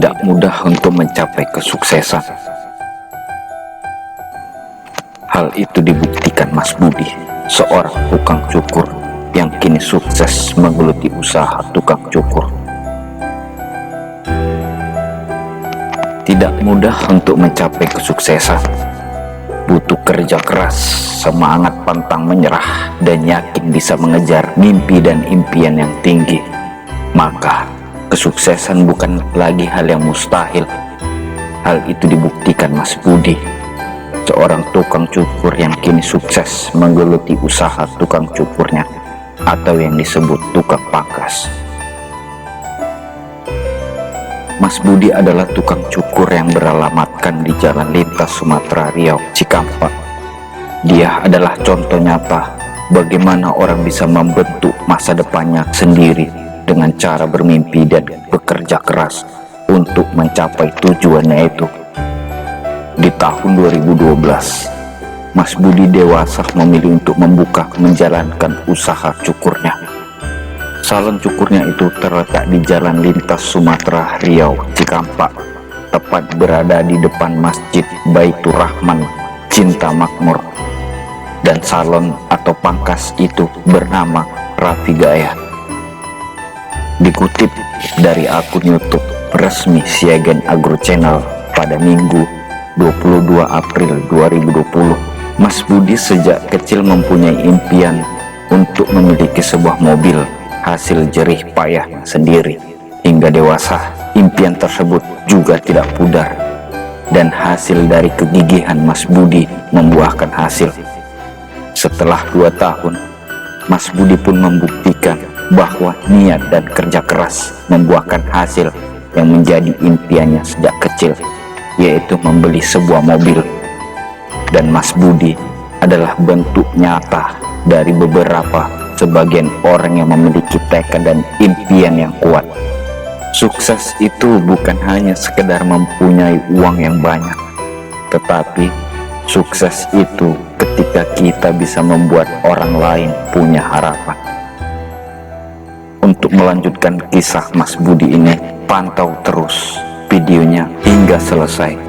Tidak mudah untuk mencapai kesuksesan. Hal itu dibuktikan Mas Budi, seorang tukang cukur yang kini sukses menggeluti usaha tukang cukur. Tidak mudah untuk mencapai kesuksesan. Butuh kerja keras, semangat pantang menyerah, dan yakin bisa mengejar mimpi dan impian yang tinggi. Maka, kesuksesan bukan lagi hal yang mustahil. Hal itu dibuktikan Mas Budi, seorang tukang cukur yang kini sukses menggeluti usaha tukang cukurnya, atau yang disebut tukang pangkas. Mas Budi adalah tukang cukur yang beralamatkan di Jalan Lintas Sumatera Riau, Cikampek. Dia adalah contoh nyata bagaimana orang bisa membentuk masa depannya sendiri dengan cara bermimpi dan bekerja keras untuk mencapai tujuannya itu. Di tahun 2012, Mas Budi dewasa memilih untuk membuka menjalankan usaha cukurnya. Salon cukurnya itu terletak di Jalan Lintas Sumatera Riau, Cikampek, tepat berada di depan Masjid Baitur Rahman Cinta Makmur. Dan salon atau pangkas itu bernama Rapi Gaya. Dikutip dari akun YouTube resmi Siagen Agro Channel pada Minggu 22 April 2020, Mas Budi sejak kecil mempunyai impian untuk memiliki sebuah mobil hasil jerih payahnya sendiri. Hingga dewasa, impian tersebut juga tidak pudar, dan hasil dari kegigihan Mas Budi membuahkan hasil. Setelah 2 tahun, Mas Budi pun membuktikan bahwa niat dan kerja keras membuahkan hasil yang menjadi impiannya sejak kecil, yaitu membeli sebuah mobil. Dan Mas Budi adalah bentuk nyata dari sebagian orang yang memiliki tekad dan impian yang kuat. Sukses itu bukan hanya sekedar mempunyai uang yang banyak, tetapi sukses itu ketika kita bisa membuat orang lain punya harapan. Untuk melanjutkan kisah Mas Budi ini, pantau terus videonya hingga selesai.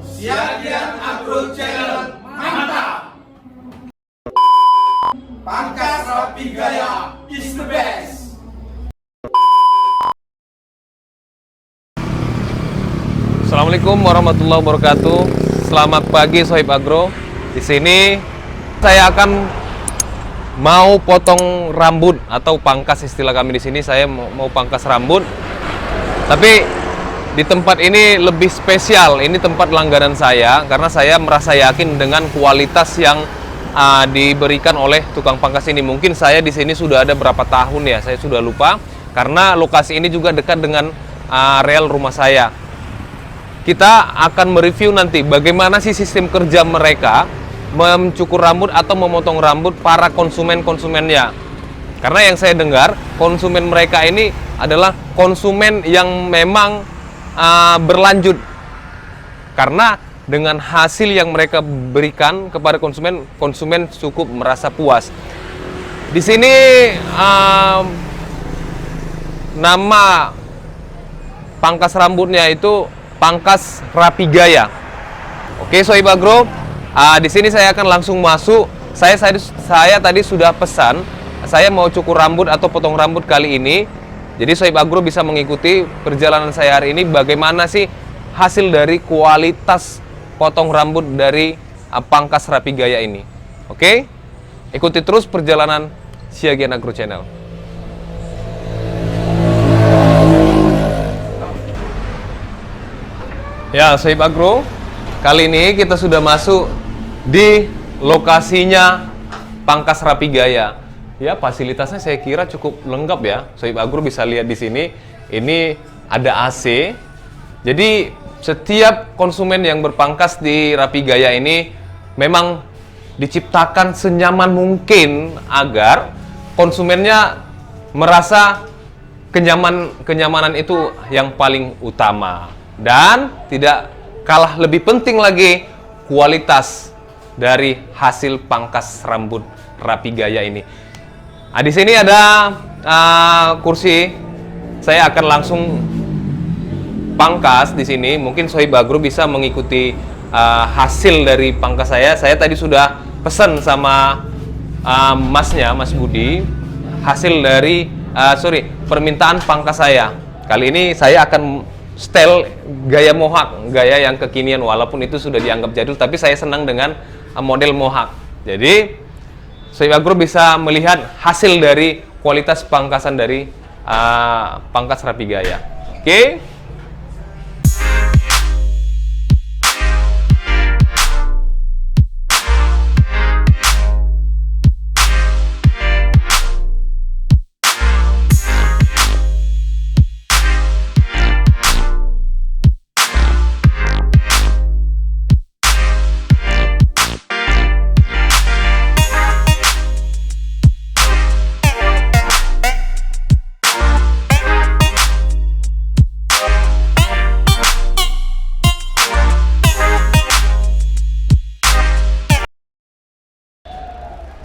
Siagen Agro Channel mantap. Pangkas Rapi Gaya is the best. Assalamualaikum warahmatullahi wabarakatuh. Selamat pagi Sohib Agro. Di sini saya akan mau potong rambut atau pangkas, istilah kami di sini. Saya mau pangkas rambut. Tapi di tempat ini lebih spesial. Ini tempat langganan saya karena saya merasa yakin dengan kualitas yang diberikan oleh tukang pangkas ini. Mungkin saya di sini sudah ada berapa tahun ya, saya sudah lupa. Karena lokasi ini juga dekat dengan areal rumah saya. Kita akan mereview nanti bagaimana sih sistem kerja mereka mencukur rambut atau memotong rambut para konsumennya. Karena yang saya dengar, konsumen mereka ini adalah konsumen yang memang berlanjut, karena dengan hasil yang mereka berikan kepada konsumen cukup merasa puas. Di sini nama pangkas rambutnya itu Pangkas Rapi Gaya. Oke Sohib Agro, di sini saya akan langsung masuk. Saya tadi sudah pesan, saya mau cukur rambut atau potong rambut kali ini. Jadi Sohib Agro bisa mengikuti perjalanan saya hari ini, bagaimana sih hasil dari kualitas potong rambut dari Pangkas Rapi Gaya ini. Oke? Ikuti terus perjalanan Siagen Agro Channel. Ya Sohib Agro, kali ini kita sudah masuk di lokasinya Pangkas Rapi Gaya. Ya, fasilitasnya saya kira cukup lengkap ya. Sohib Agro bisa lihat di sini. Ini ada AC. Jadi setiap konsumen yang berpangkas di Rapi Gaya ini memang diciptakan senyaman mungkin agar konsumennya merasa kenyamanan itu yang paling utama. Dan tidak kalah lebih penting lagi kualitas dari hasil pangkas rambut rapi gaya ini. Nah, di sini ada kursi. Saya akan langsung pangkas di sini. Mungkin Sohib Agro bisa mengikuti hasil dari pangkas saya. Saya tadi sudah pesan sama masnya, Mas Budi, hasil dari permintaan pangkas saya. Kali ini saya akan style gaya mohawk, gaya yang kekinian, walaupun itu sudah dianggap jadul, tapi saya senang dengan model mohawk. Jadi Sohib Agro bisa melihat hasil dari kualitas pangkasan dari pangkas rapi gaya. Oke.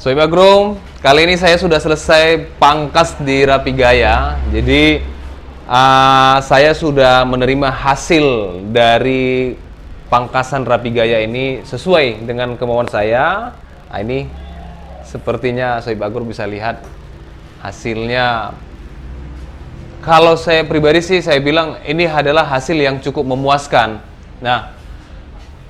Sohib Agro, kali ini saya sudah selesai pangkas di rapi gaya. Jadi saya sudah menerima hasil dari pangkasan rapi gaya ini sesuai dengan kemauan saya. Nah, ini sepertinya Sohib Agro bisa lihat hasilnya. Kalau saya pribadi sih saya bilang ini adalah hasil yang cukup memuaskan. Nah,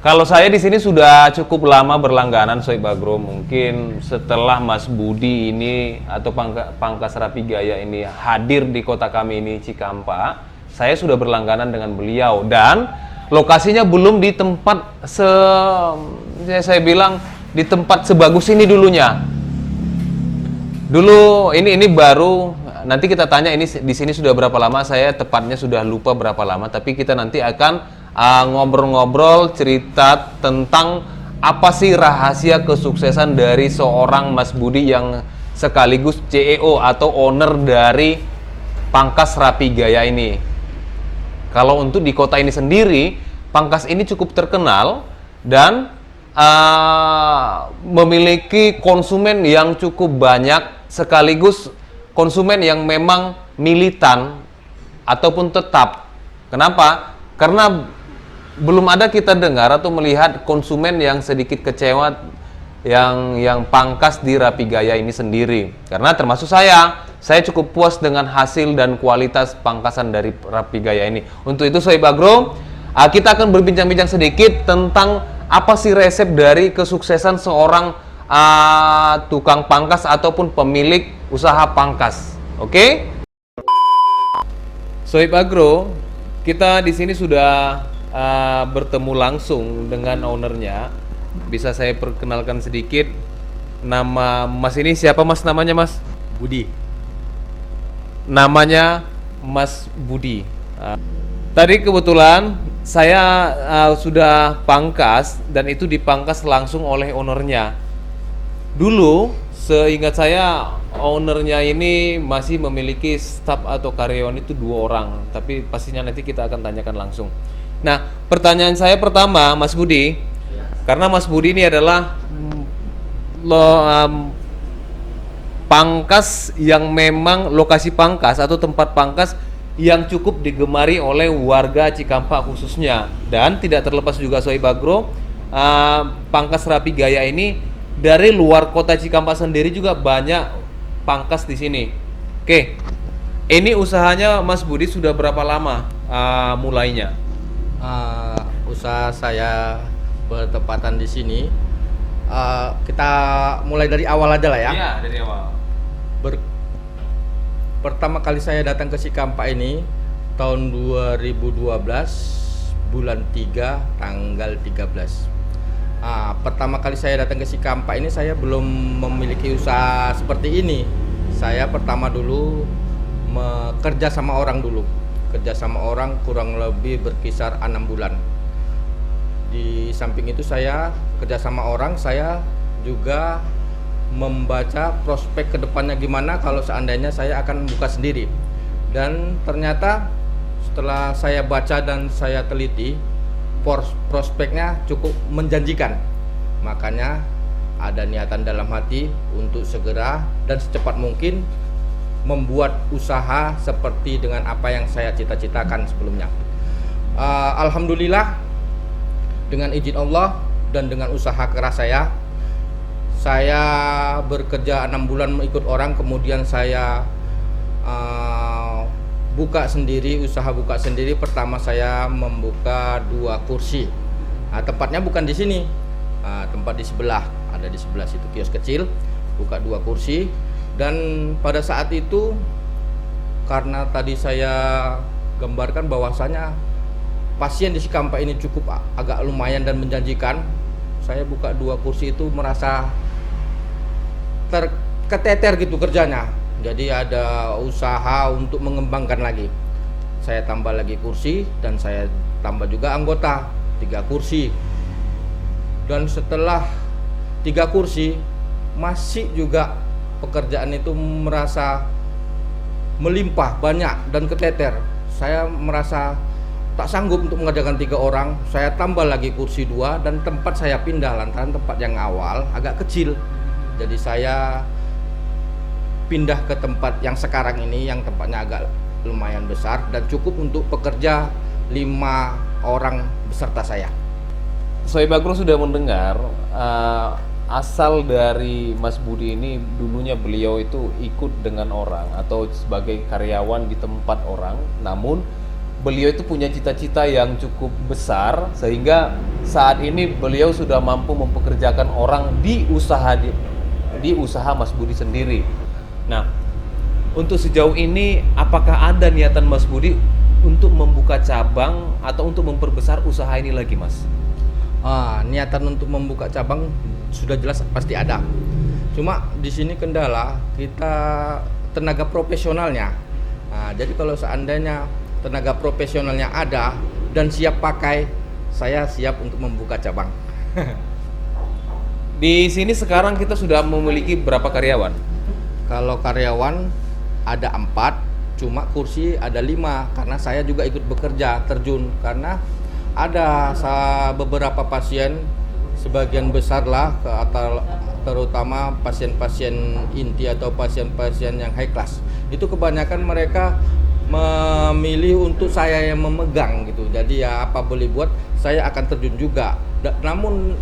kalau saya di sini sudah cukup lama berlangganan Sohib Agro, mungkin setelah Mas Budi ini atau pangkas rapi gaya ini hadir di kota kami ini Cikampa, saya sudah berlangganan dengan beliau dan lokasinya belum di tempat saya bilang di tempat sebagus ini dulunya. Dulu ini baru, nanti kita tanya ini di sini sudah berapa lama, saya tepatnya sudah lupa berapa lama, tapi kita nanti akan ngobrol-ngobrol cerita tentang apa sih rahasia kesuksesan dari seorang Mas Budi yang sekaligus CEO atau owner dari pangkas rapi gaya ini. Kalau untuk di kota ini sendiri, pangkas ini cukup terkenal dan memiliki konsumen yang cukup banyak, sekaligus konsumen yang memang militan ataupun tetap. Kenapa? Karena belum ada kita dengar atau melihat konsumen yang sedikit kecewa yang pangkas di rapi gaya ini sendiri. Karena termasuk saya cukup puas dengan hasil dan kualitas pangkasan dari rapi gaya ini. Untuk itu Sohib Agro, kita akan berbincang-bincang sedikit tentang apa sih resep dari kesuksesan seorang tukang pangkas ataupun pemilik usaha pangkas. Oke? Sohib Agro, kita di sini sudah bertemu langsung dengan ownernya. Bisa saya perkenalkan sedikit. Nama Mas ini siapa Mas namanya Mas? Budi. Namanya Mas Budi. Tadi kebetulan saya sudah pangkas dan itu dipangkas langsung oleh ownernya. Dulu seingat saya ownernya ini masih memiliki staf atau karyawan itu 2 orang, tapi pastinya nanti kita akan tanyakan langsung. Nah, pertanyaan saya pertama, Mas Budi, karena Mas Budi ini adalah pangkas yang memang lokasi pangkas atau tempat pangkas yang cukup digemari oleh warga Cikampa khususnya, dan tidak terlepas juga Sohib Agro, pangkas rapi gaya ini dari luar kota Cikampa sendiri juga banyak pangkas di sini. Oke, ini usahanya Mas Budi sudah berapa lama mulainya? Usaha saya bertepatan di sini. Kita mulai dari awal aja lah ya. Iya, dari awal. Pertama kali saya datang ke Cikampa ini tahun 2012 bulan 3 tanggal 13. Pertama kali saya datang ke Cikampa ini saya belum memiliki usaha seperti ini. Saya pertama dulu kerja sama orang dulu. Kerja sama orang kurang lebih berkisar 6 bulan. Di samping itu saya kerja sama orang, saya juga membaca prospek kedepannya gimana kalau seandainya saya akan buka sendiri. Dan ternyata setelah saya baca dan saya teliti, prospeknya cukup menjanjikan. Makanya ada niatan dalam hati untuk segera dan secepat mungkin membuat usaha seperti dengan apa yang saya cita-citakan sebelumnya. Alhamdulillah, dengan izin Allah dan dengan usaha keras saya bekerja 6 bulan mengikut orang, kemudian saya buka sendiri, usaha buka sendiri. Pertama saya membuka 2 kursi. Tempatnya bukan di sini, tempat di sebelah, ada di sebelah situ kios kecil, buka 2 kursi. Dan pada saat itu, karena tadi saya gambarkan bahwasanya pasien di Cikampa ini cukup agak lumayan dan menjanjikan, saya buka 2 kursi itu merasa terketeter gitu kerjanya. Jadi ada usaha untuk mengembangkan lagi. Saya tambah lagi kursi dan saya tambah juga anggota 3 kursi. Dan setelah 3 kursi masih juga pekerjaan itu merasa melimpah banyak dan keteter. Saya merasa tak sanggup untuk mengerjakan 3 orang. Saya tambah lagi kursi 2 dan tempat saya pindah lantaran tempat yang awal agak kecil. Jadi saya pindah ke tempat yang sekarang ini yang tempatnya agak lumayan besar dan cukup untuk pekerja 5 orang beserta saya. Sohib Agro sudah mendengar asal dari Mas Budi ini, dulunya beliau itu ikut dengan orang atau sebagai karyawan di tempat orang, namun beliau itu punya cita-cita yang cukup besar sehingga saat ini beliau sudah mampu mempekerjakan orang di usaha Mas Budi sendiri. Nah, untuk sejauh ini apakah ada niatan Mas Budi untuk membuka cabang atau untuk memperbesar usaha ini lagi, Mas? Niatan untuk membuka cabang sudah jelas pasti ada. Cuma di sini kendala kita tenaga profesionalnya. Jadi kalau seandainya tenaga profesionalnya ada dan siap pakai, saya siap untuk membuka cabang. Di sini sekarang kita sudah memiliki berapa karyawan? Kalau karyawan ada 4, cuma kursi ada 5 karena saya juga ikut bekerja terjun karena ada beberapa pasien, sebagian besar lah terutama pasien-pasien inti atau pasien-pasien yang high class. Itu kebanyakan mereka memilih untuk saya yang memegang gitu. Jadi ya apa boleh buat, saya akan terjun juga. Namun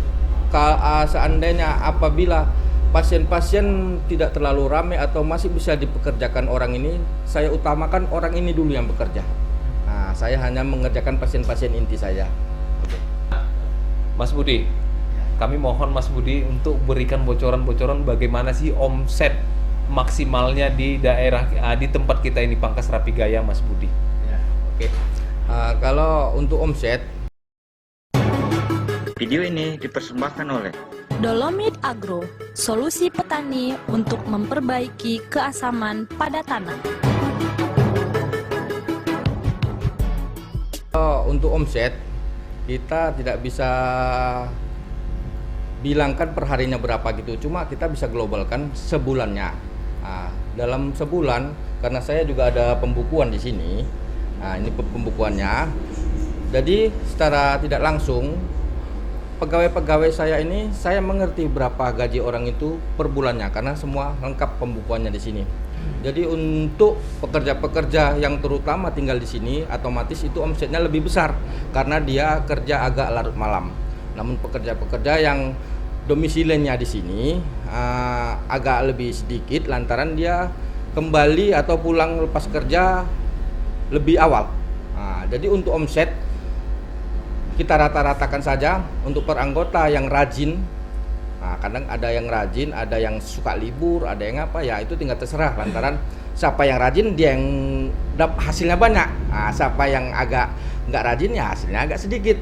seandainya apabila pasien-pasien tidak terlalu ramai atau masih bisa dipekerjakan orang ini, saya utamakan orang ini dulu yang bekerja. Saya hanya mengerjakan pasien-pasien inti saya. Mas Budi, kami mohon Mas Budi untuk berikan bocoran-bocoran bagaimana sih omset maksimalnya di daerah di tempat kita ini, Pangkas Rapigaya, Mas Budi. Oke. Kalau untuk omset, Video ini dipersembahkan oleh Dolomit Agro, solusi petani untuk memperbaiki keasaman pada tanah. untuk omset kita tidak bisa bilangkan perharinya berapa gitu, cuma kita bisa globalkan sebulannya. Dalam sebulan, karena saya juga ada pembukuan di sini, ini pembukuannya. Jadi secara tidak langsung pegawai-pegawai saya ini, saya mengerti berapa gaji orang itu per bulannya karena semua lengkap pembukuannya di sini. Jadi untuk pekerja-pekerja yang terutama tinggal di sini, otomatis itu omsetnya lebih besar karena dia kerja agak larut malam. Namun pekerja-pekerja yang domisilinya di sini agak lebih sedikit lantaran dia kembali atau pulang lepas kerja lebih awal. Jadi untuk omset kita rata-ratakan saja untuk per anggota yang rajin. Kadang ada yang rajin, ada yang suka libur, ada yang apa, ya itu tinggal terserah lantaran siapa yang rajin dia yang hasilnya banyak. Siapa yang agak nggak rajin ya hasilnya agak sedikit.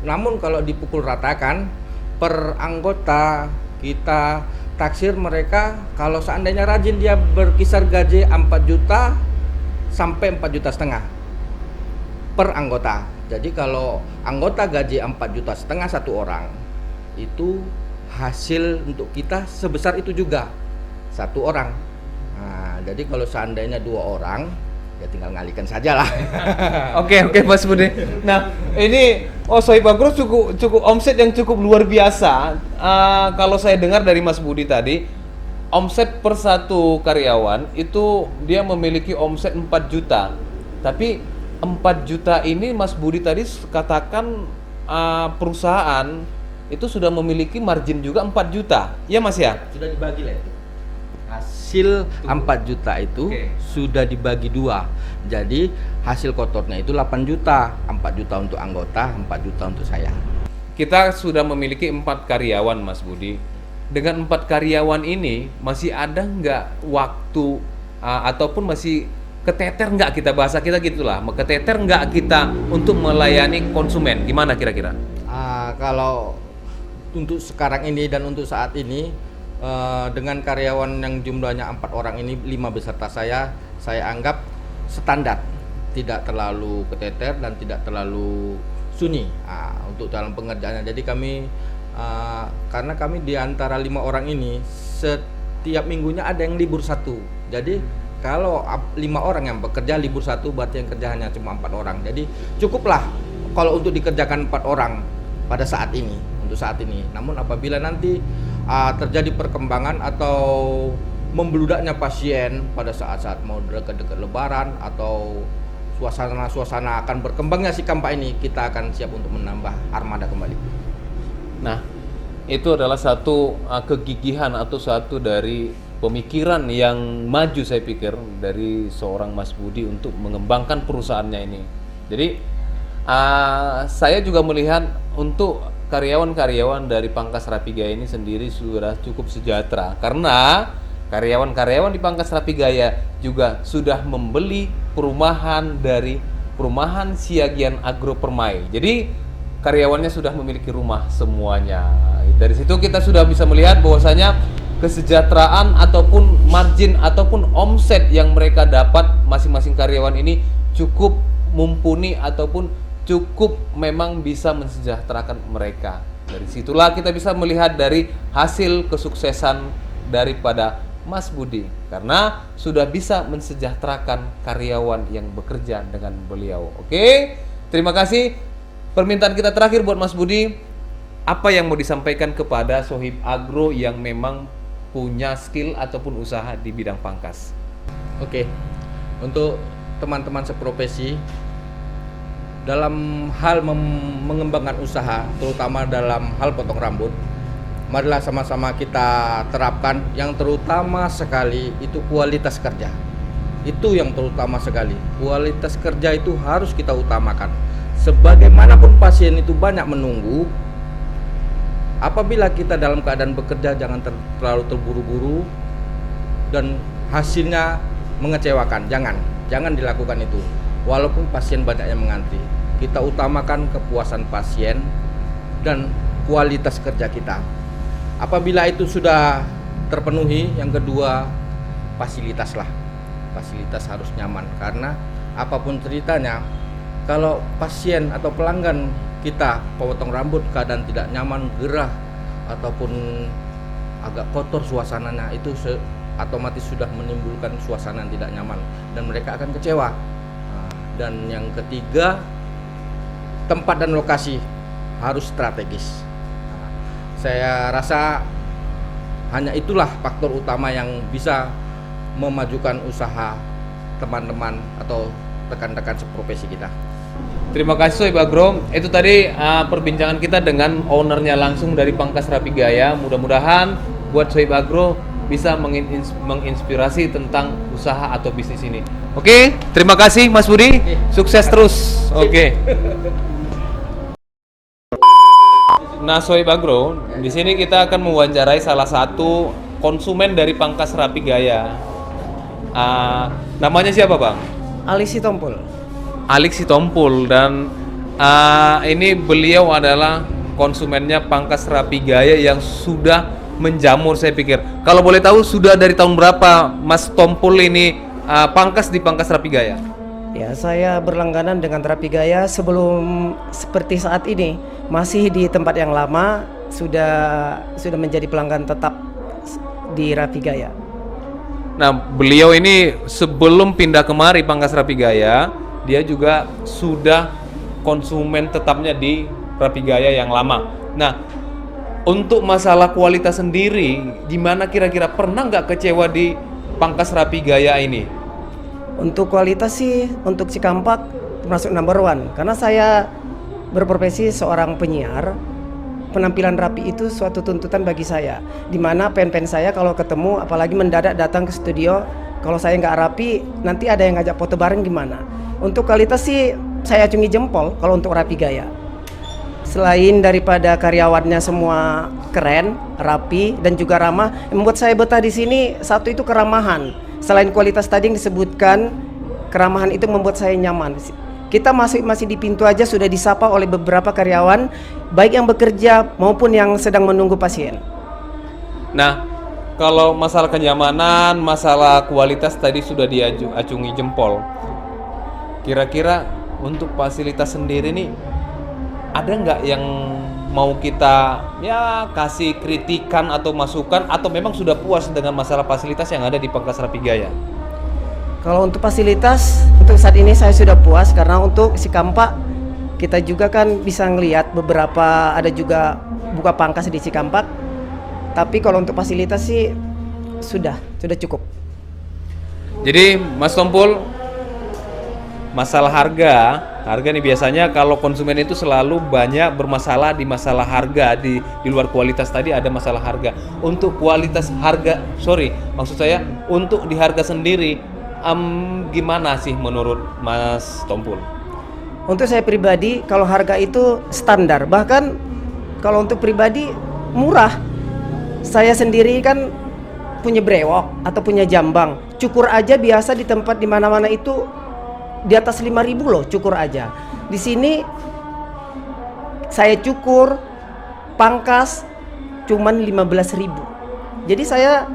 Namun kalau dipukul ratakan per anggota kita taksir mereka, kalau seandainya rajin dia berkisar gaji 4 juta sampai 4,5 juta per anggota. Jadi kalau anggota gaji 4,5 juta satu orang, itu hasil untuk kita sebesar itu juga satu orang. Jadi kalau seandainya 2 orang, ya tinggal ngalihkan saja lah. Oke Mas Budi. Nah, ini Oh, Sohib Agro cukup omset yang cukup luar biasa. Kalau saya dengar dari Mas Budi tadi, omset per satu karyawan itu dia memiliki omset 4 juta. Tapi 4 juta ini Mas Budi tadi katakan perusahaan itu sudah memiliki margin juga 4 juta. Ya Mas ya? Sudah dibagi lah itu. Hasil 4 juta itu sudah dibagi 2. Jadi hasil kotornya itu 8 juta. 4 juta untuk anggota, 4 juta untuk saya. Kita sudah memiliki 4 karyawan Mas Budi. Dengan 4 karyawan ini masih ada nggak waktu ataupun masih keteter nggak, kita bahasa kita gitulah, keteter nggak kita untuk melayani konsumen? Gimana kira-kira? Kalau untuk sekarang ini dan untuk saat ini dengan karyawan yang jumlahnya 4 orang ini, 5 beserta saya anggap standar, tidak terlalu keteter dan tidak terlalu sunyi untuk dalam pengerjaannya. Jadi kami karena kami di antara 5 orang ini setiap minggunya ada yang libur 1. Jadi kalau 5 orang yang bekerja libur 1, berarti yang kerjaannya cuma 4 orang. Jadi cukuplah kalau untuk dikerjakan 4 orang pada saat ini, untuk saat ini. Namun apabila nanti terjadi perkembangan atau membludaknya pasien pada saat-saat mau dekat-dekat lebaran atau suasana akan berkembangnya si kampak ini, kita akan siap untuk menambah armada kembali. Nah, itu adalah satu kegigihan atau satu dari pemikiran yang maju saya pikir dari seorang Mas Budi untuk mengembangkan perusahaannya ini. Jadi saya juga melihat untuk karyawan-karyawan dari Pangkas Rapigaya ini sendiri sudah cukup sejahtera, karena karyawan-karyawan di Pangkas Rapigaya juga sudah membeli perumahan dari perumahan Siagian Agro Permai. Jadi karyawannya sudah memiliki rumah semuanya. Dari situ kita sudah bisa melihat bahwasanya kesejahteraan ataupun margin ataupun omset yang mereka dapat masing-masing karyawan ini cukup mumpuni ataupun cukup memang bisa mensejahterakan mereka. Dari situlah kita bisa melihat dari hasil kesuksesan daripada Mas Budi, karena sudah bisa mensejahterakan karyawan yang bekerja dengan beliau. Oke, terima kasih. Permintaan kita terakhir buat Mas Budi, apa yang mau disampaikan kepada Sohib Agro yang memang punya skill ataupun usaha di bidang pangkas? Oke, untuk teman-teman seprofesi dalam hal mengembangkan usaha, terutama dalam hal potong rambut, marilah sama-sama kita terapkan yang terutama sekali itu kualitas kerja. Itu yang terutama sekali. Kualitas kerja itu harus kita utamakan. Sebagaimanapun pasien itu banyak menunggu, apabila kita dalam keadaan bekerja jangan terlalu terburu-buru dan hasilnya mengecewakan. Jangan dilakukan itu. Walaupun pasien banyak yang mengantri, kita utamakan kepuasan pasien dan kualitas kerja kita. Apabila itu sudah terpenuhi, yang kedua fasilitas lah. Fasilitas harus nyaman, karena apapun ceritanya, kalau pasien atau pelanggan kita potong rambut keadaan tidak nyaman, gerah ataupun agak kotor suasananya, itu otomatis sudah menimbulkan suasana yang tidak nyaman dan mereka akan kecewa. Dan yang ketiga, tempat dan lokasi harus strategis. Saya rasa hanya itulah faktor utama yang bisa memajukan usaha teman-teman atau rekan-rekan seprofesi kita. Terima kasih Sohib Agro. Itu tadi perbincangan kita dengan ownernya langsung dari Pangkas Rapigaya. Mudah-mudahan buat Sohib Agro bisa menginspirasi tentang usaha atau bisnis ini. Oke, terima kasih Mas Budi. Sukses terus. Oke. Nah, Sohib Agro, di sini kita akan mewawancarai salah satu konsumen dari Pangkas Rapigaya. Namanya siapa, Bang? Aliksi Tompul. Aliksi Tompul, dan ini beliau adalah konsumennya Pangkas Rapigaya yang sudah menjamur, saya pikir. Kalau boleh tahu sudah dari tahun berapa Mas Tompul ini pangkas di Pangkas Rapigaya? Ya, saya berlangganan dengan Rapigaya sebelum seperti saat ini. Masih di tempat yang lama, sudah menjadi pelanggan tetap di Rapigaya. Nah, beliau ini sebelum pindah kemari Pangkas Rapigaya, dia juga sudah konsumen tetapnya di Rapi Gaya yang lama. Nah, untuk masalah kualitas sendiri, gimana kira-kira, pernah nggak kecewa di Pangkas Rapi Gaya ini? Untuk kualitas sih, untuk Cikampak termasuk number one. Karena saya berprofesi seorang penyiar, penampilan rapi itu suatu tuntutan bagi saya. Dimana pen-pen saya kalau ketemu, apalagi mendadak datang ke studio, kalau saya nggak rapi, nanti ada yang ngajak foto bareng gimana. Untuk kualitas sih, saya acungi jempol kalau untuk Rapi Gaya. Selain daripada karyawannya semua keren, rapi, dan juga ramah, yang membuat saya betah di sini satu itu keramahan. Selain kualitas tadi yang disebutkan, keramahan itu membuat saya nyaman. Kita masih di pintu aja sudah disapa oleh beberapa karyawan, baik yang bekerja maupun yang sedang menunggu pasien. Nah, kalau masalah kenyamanan, masalah kualitas tadi sudah diacungi jempol. Kira-kira untuk fasilitas sendiri nih, ada nggak yang mau kita ya kasih kritikan atau masukan, atau memang sudah puas dengan masalah fasilitas yang ada di Pangkas Rapi Gaya? Kalau untuk fasilitas, untuk saat ini saya sudah puas, karena untuk Cikampak kita juga kan bisa ngelihat beberapa, ada juga buka pangkas di Cikampak. Tapi kalau untuk fasilitas sih sudah cukup. Jadi Mas Tompul, masalah harga nih biasanya kalau konsumen itu selalu banyak bermasalah di masalah harga, di luar kualitas tadi ada masalah harga. Untuk kualitas harga, maksud saya untuk di harga sendiri, gimana sih menurut Mas Tompul? Untuk saya pribadi, kalau harga itu standar, bahkan kalau untuk pribadi murah. Saya sendiri kan punya brewok atau punya jambang, cukur aja biasa di tempat di mana-mana itu di atas 5.000 loh, cukur aja. Di sini saya cukur pangkas cuman 15.000. Jadi saya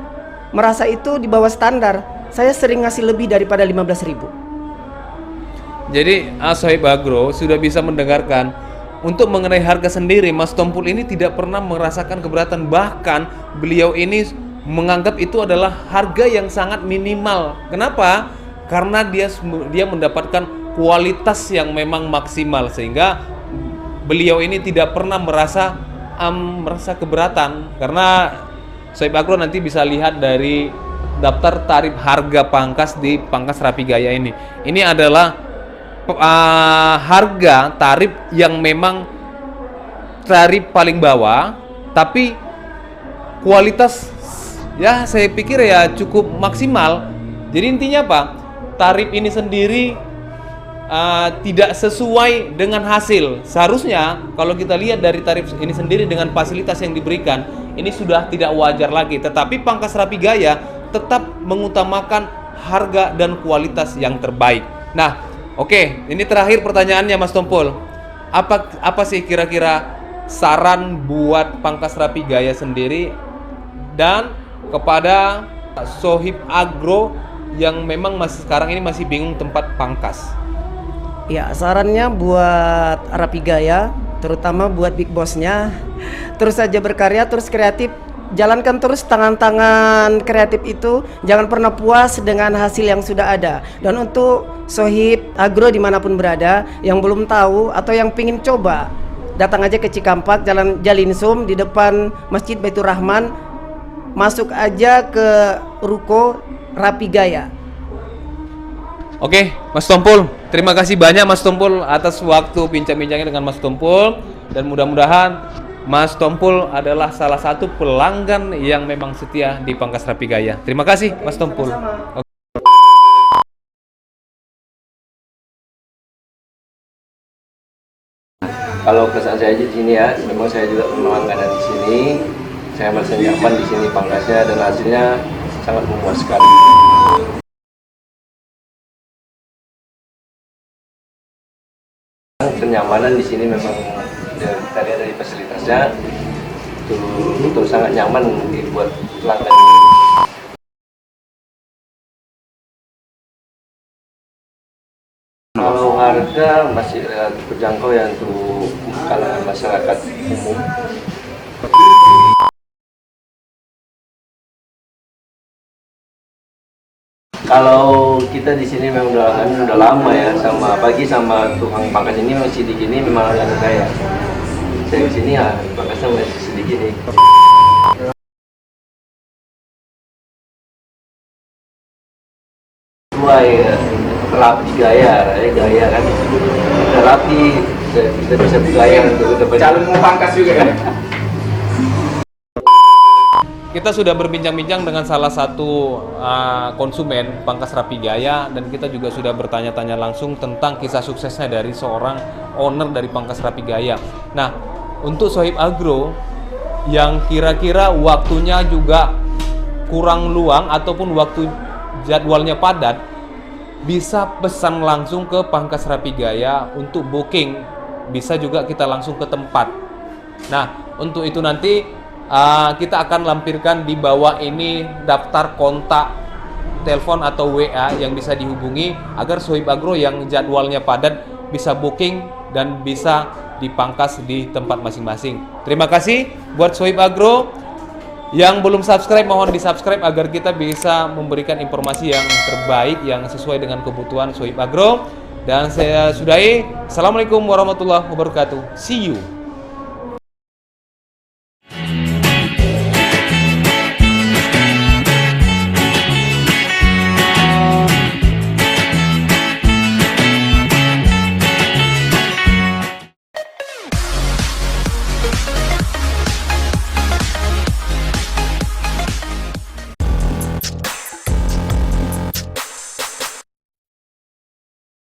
merasa itu di bawah standar. Saya sering ngasih lebih daripada 15.000. Jadi Sohib Agro sudah bisa mendengarkan, untuk mengenai harga sendiri Mas Tompul ini tidak pernah merasakan keberatan, bahkan beliau ini menganggap itu adalah harga yang sangat minimal. Kenapa? Karena dia mendapatkan kualitas yang memang maksimal, sehingga beliau ini tidak pernah merasa keberatan. Karena Sohib Agro nanti bisa lihat dari daftar tarif harga pangkas di Pangkas Rapi Gaya ini. Ini adalah harga tarif yang memang tarif paling bawah, tapi kualitas ya saya pikir ya cukup maksimal. Jadi intinya apa? Tarif ini sendiri tidak sesuai dengan hasil. Seharusnya kalau kita lihat dari tarif ini sendiri dengan fasilitas yang diberikan, ini sudah tidak wajar lagi. Tetapi Pangkas Rapi Gaya tetap mengutamakan harga dan kualitas yang terbaik. Nah, oke, ini terakhir pertanyaannya Mas Tompul. Apa sih kira-kira saran buat Pangkas Rapi Gaya sendiri dan kepada Sohib Agro yang memang sekarang ini masih bingung tempat pangkas? Ya, sarannya buat Rapi Gaya, terutama buat big bossnya, terus saja berkarya, terus kreatif. Jalankan terus tangan-tangan kreatif itu, jangan pernah puas dengan hasil yang sudah ada. Dan untuk Sohib Agro dimanapun berada, yang belum tahu atau yang pingin coba, datang aja ke Cikampak, Jalan Jalinsum di depan Masjid Baitur Rahman. Masuk aja ke ruko Rapi Gaya. Oke, Mas Tompul, terima kasih banyak Mas Tompul atas waktu bincang-bincangnya dengan Mas Tompul, dan mudah-mudahan Mas Tompul adalah salah satu pelanggan yang memang setia di Pangkas Rapi Gaya. Terima kasih Mas Tompul. Oke. Kalau kesan saya di sini ya, memang saya juga pelanggan di sini. Saya merasa nyaman di sini pangkasnya, dan hasilnya sangat memuaskan. Kenyamanan di sini memang kita lihat dari fasilitasnya betul sangat nyaman dibuat pelanggan. Kalau harga masih relatif terjangkau ya untuk kalangan masyarakat umum. Kalau kita di sini memang udah lama ya, sama pagi sama tukang pangkas ini memang sidik ini memang ada saya. Saya di sini ya pangkasnya masih sidik ini. Sesuai rapi gaya kan, udah rapi, kita bisa bergaya untuk dapat Calon mau pangkas juga kan? Kita sudah berbincang-bincang dengan salah satu konsumen Pangkas Rapi Gaya, dan kita juga sudah bertanya-tanya langsung tentang kisah suksesnya dari seorang owner dari Pangkas Rapi Gaya. Nah, untuk Sohib Agro yang kira-kira waktunya juga kurang luang ataupun waktu jadwalnya padat, bisa pesan langsung ke Pangkas Rapi Gaya untuk booking. Bisa juga kita langsung ke tempat. Nah, untuk itu nanti kita akan lampirkan di bawah ini daftar kontak telepon atau WA yang bisa dihubungi agar Sohib Agro yang jadwalnya padat bisa booking dan bisa dipangkas di tempat masing-masing. Terima kasih buat Sohib Agro. Yang belum subscribe, mohon di-subscribe agar kita bisa memberikan informasi yang terbaik yang sesuai dengan kebutuhan Sohib Agro. Dan saya sudahi. Assalamualaikum warahmatullahi wabarakatuh. See you.